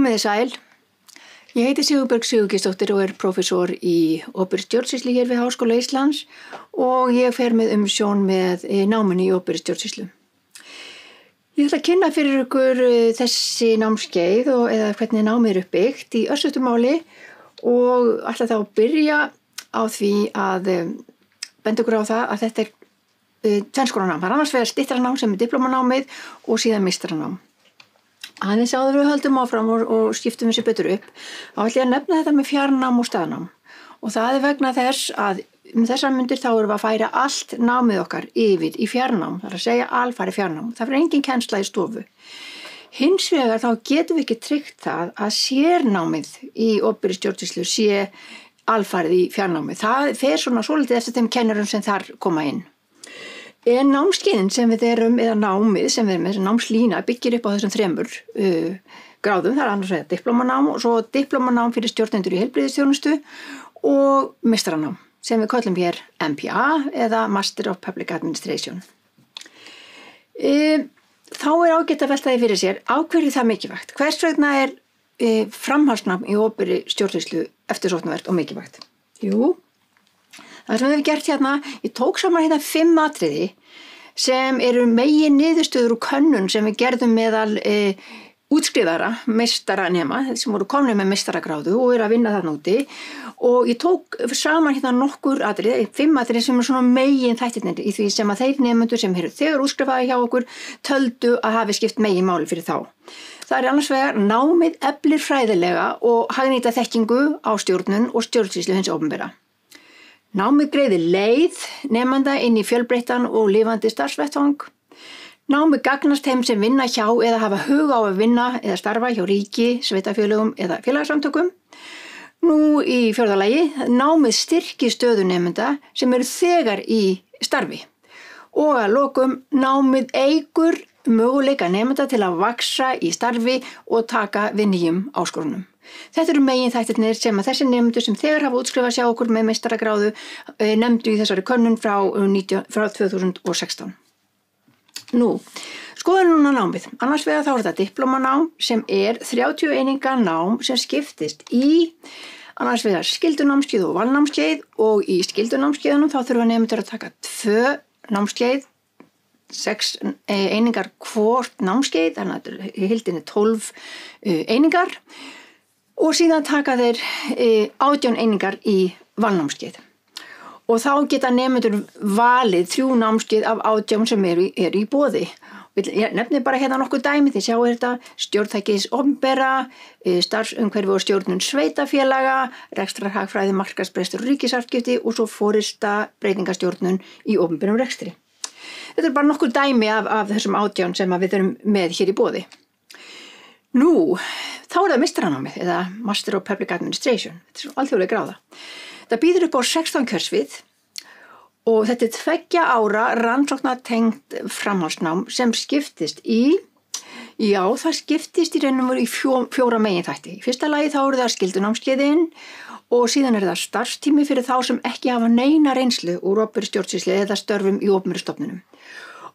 Komiði sæl. Ég heiti Sigurbjörg Sigurgeirsdóttir og prófessor í opinberri stjórnsýslu hér við Háskóla Íslands og ég fer með umsjón með náminu í opinberri stjórnsýslu. Ég ætla að kynna fyrir ykkur þessi námskeið eða hvernig námið er uppbyggt í örstuttu máli og ætla þá að byrja á því að benda ykkur á það að þetta tvenns konar nám. Það annars vegar styttranám sem diplómanámið og síðan meistaranám. Aðeins áður við höldum áfram og skiptum þessi betur upp. Þá ætla ég að nefna þetta með fjarnám og staðnám. Og það vegna þess að þessar myndir þá erum við að færa allt námið okkar yfir í fjarnám. Það að segja alfarið fjarnám. Það fyrir engin kennsla í stofu. Hins vegar þá getum við ekki tryggt það að sérnámið í opinberri stjórnsýslu sé alfarið í fjarnámið. Það fer svona svolítið eftir þeim kennurum sem þar koma inn. En námskeiðin sem við erum, eða námið sem við erum með, þessi námslína byggir upp á þessum þremur gráðum. Það er annars vegar diplómanám og svo diplómanám fyrir stjórnendur í heilbrigðisþjónustu og meistaranám sem við köllum hér MPA eða Master of Public Administration. Þá er ágætt að velta því fyrir sér á hverju það mikilvægt. Hvers vegna er framhaldsnám í opinberri stjórnsýslu eftirsóknarvert og mikilvægt? Jú, það sem við hefum gert hérna, ég tók saman hérna 5 atriði sem eru megin niðurstöður úr könnun sem við gerðum meðal útskrifara, meistaranema, sem voru komnir með meistaragráðu og eru að vinna þarna úti og ég tók saman hérna nokkur atriði, 5 atriði sem eru svona megin þættirnir í því sem að þeir nemendur sem eru þegar útskrifaði hjá okkur töldu að hafi skipt megin máli fyrir þá. Það er annars vegar námið eflir fræðilega og hagnýta þekkingu á stjórnun og stjórnsýslu hins opinbera. Námið greiðir leið nemanda inn í fjölbreyttan og lifandi starfsvettvang. Námið gagnast þeim sem vinna hjá eða hafa hug á að vinna eða starfa hjá ríki, sveitarfélögum eða félagasamtökum. Nú í 4. lagi, námið styrkir stöðu nemenda sem eru þegar í starfi. Og að lokum, námið eykur möguleika nemenda til að vaxa í starfi og taka við nýjum áskorunum. Þetta eru megin þættirnir sem að þessi nemendur sem þegar hafa útskrifað hjá okkur með meistaragráðu nefndu í þessari könnun frá 2016. Nú, skoðum núna námið. Annars vegar þá er þetta diplómanám sem er 30 eininga nám sem skiptist í annars vegar skyldunámskeið og valnámskeið og í skyldunámskeiðunum þá þurfa nemendur að taka 2 námskeið, 6 einingar hvort námskeið, þannig að í heildinni 12 einingar. Og síðan taka þeir 18 einingar í valnámskeið. Og þá geta nemendur valið 3 námskeið af 18 sem eru í boði. Ég nefni bara hérna nokkuð dæmi, þið sjáu þetta stjórntækis opinbera, starfsumhverfi og stjórnun sveitafélaga, rekstrarhagfræði, markaðsbrestur og ríkisafskipti og svo forysta breytingastjórnun í opinberum rekstri. Þetta er bara nokkuð dæmi af þessum 18 sem við erum með hér í boði. Nú, þá er það meistaranámið eða Master of Public Administration. Þetta er alþjóðleg gráða. Það býður upp á 16 kjörsvið og þetta er 2 ára rannsóknartengt framhaldsnám sem skiptist það skiptist í raun og veru í 4 meginþætti. Í fyrsta lagi þá eru það skyldunámskeiðin og síðan er það starfstími fyrir þá sem ekki hafa neina reynslu úr opinberri stjórnsýslu eða störfum í opinberum stofnunum.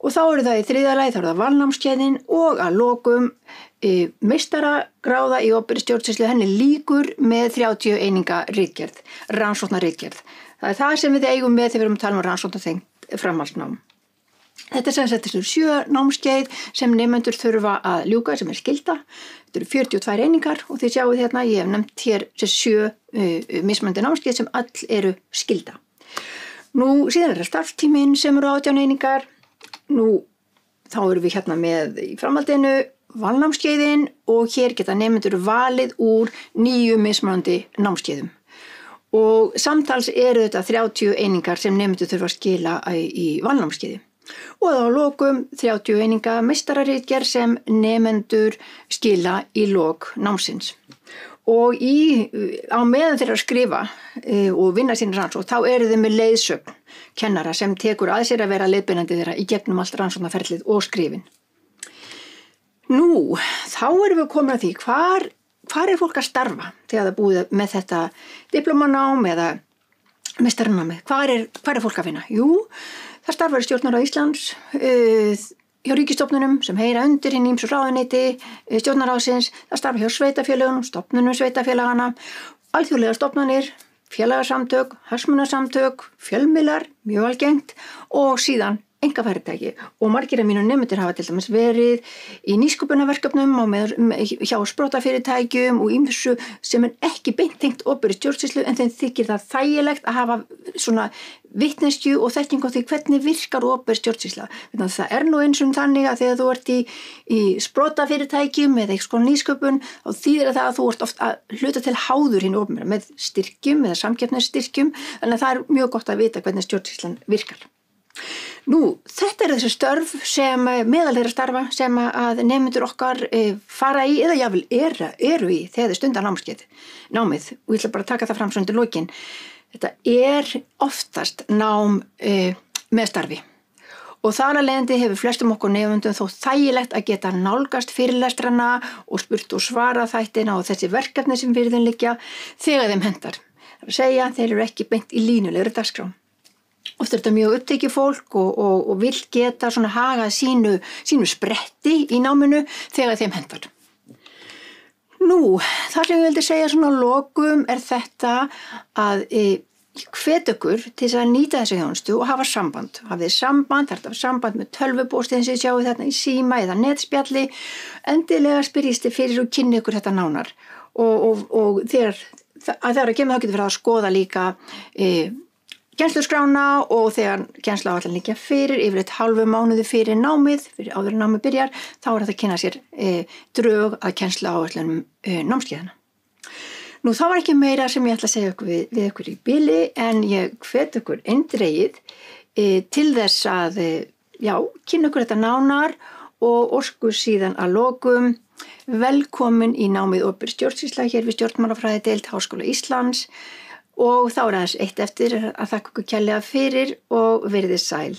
Og þá eru það í 3. lagi, þá eru það valnámskeiðin og að lokum meistaragráða í opinberri stjórnsýslu, henni lýkur með 30 eininga ritgerð, rannsóknarritgerð. Það er það sem við eigum með þegar við erum að tala um rannsóknartengt framhaldsnám. Þetta er sem sagt 7 námskeið sem nemendur þurfa að ljúka sem er skylda. Þetta eru 42 einingar og þið sjáu hérna, ég hef nefnt hér 7 mismunandi námskeið sem öll eru skylda. Nú síðan er það starfstíminn sem eru 18 einingar. Nú, þá erum við hérna með í framhaldinu valnámskeiðin og hér geta nemendur valið úr 9 mismunandi námskeiðum. Og samtals eru þetta 30 einingar sem nemendur þurfa að skila í valnámskeiði. Og þá lokum 30 eininga meistararitgerð sem nemendur skila í lok námsins. Og á meðan þeir að skrifa og vinna sín rannsókn, þá eru þeir með leiðsögn kennara sem tekur að sér að vera leiðbeinandi þeirra í gegnum allt rannsóknarferlið og skrifin. Nú, þá erum við komin að því hvar er fólk að starfa þegar það búið með þetta diplómanám eða meistaranámið. Hvar er fólk að vinna? Jú, það starfar í Stjórnarráði Íslands, hjá ríkisstofnunum sem heyra undir hinn ýmsu ráðuneyti stjórnarráðsins, það starfa hjá sveitarfélögunum, stofnunum sveitarfélagana, alþjóðlegar stofnanir, félagasamtök, hagsmunasamtök, fjölmiðlar, mjög algengt og síðan einkafyrirtæki og margir af mínum nemendur hafa til dæmis verið í nýsköpunarverkefnum og hjá sprotafyrirtækjum og ýmsu sem ekki beint tengt opinberri stjórnsýslu en þeim þykir það þægilegt að hafa svona vitneskju og þekkingu á því hvernig virkar opinber stjórnsýsla. Það nú eins og þannig að þegar þú ert í sprotafyrirtækjum eða eitthvað nýsköpun þá þýðir það að þú ert oft að hluta til háður hinu opinbera með styrkjum eða samkeppnisstyrkjum en það er mjög gott að vita hvernig stjórnsýslan virkar. Nú, þetta þessi störf sem meðal þeirra starfa sem að nemendur okkar fara í eða jafnvel eru í þegar þeir stunda námið og ég ætla bara að taka það fram svo undir lokin. Þetta oftast nám með starfi og þar að leiðandi hefur flestum okkur nemendum þó þægilegt að geta nálgast fyrirlestrana og spurt og svara þættina og þessi verkefni sem fyrir þeim liggja þegar þeim hentar. Það er að segja þeir eru ekki beint í línulegri dagskrá. Oft þetta mjög upptekið fólk og vill geta svona hagað sínu spretti í náminu þegar þeim hentar. Nú, það sem ég vildi segja svona að lokum þetta að hvet ykkur til þess að nýta þessu þjónustu og hafa samband. Hafið samband, það hafa samband með tölvupósti eins og þið sjáið þarna í síma eða netspjalli. Endilega spyrjist þið fyrir og kynni ykkur þetta nánar. Og þegar það að kemur þá getur verið að skoða líka kennsluskrána og þegar kennsluáætlun liggja fyrir, yfirleitt hálfu mánuði fyrir námið, fyrir áður en námið byrjar, þá þetta að kynna sér drög að kennsluáætlunum námskeiðana. Nú þá var ekki meira sem ég ætla að segja við ykkur í bili en ég hvet ykkur eindregið til þess að kynna ykkur þetta nánar og ósku síðan að lokum velkomin í námið opinber stjórnsýsla hér við stjórnmálafræðideild Háskóla Íslands. Og þá aðeins eitt eftir að þakka ykkur kærlega fyrir og verið sæl.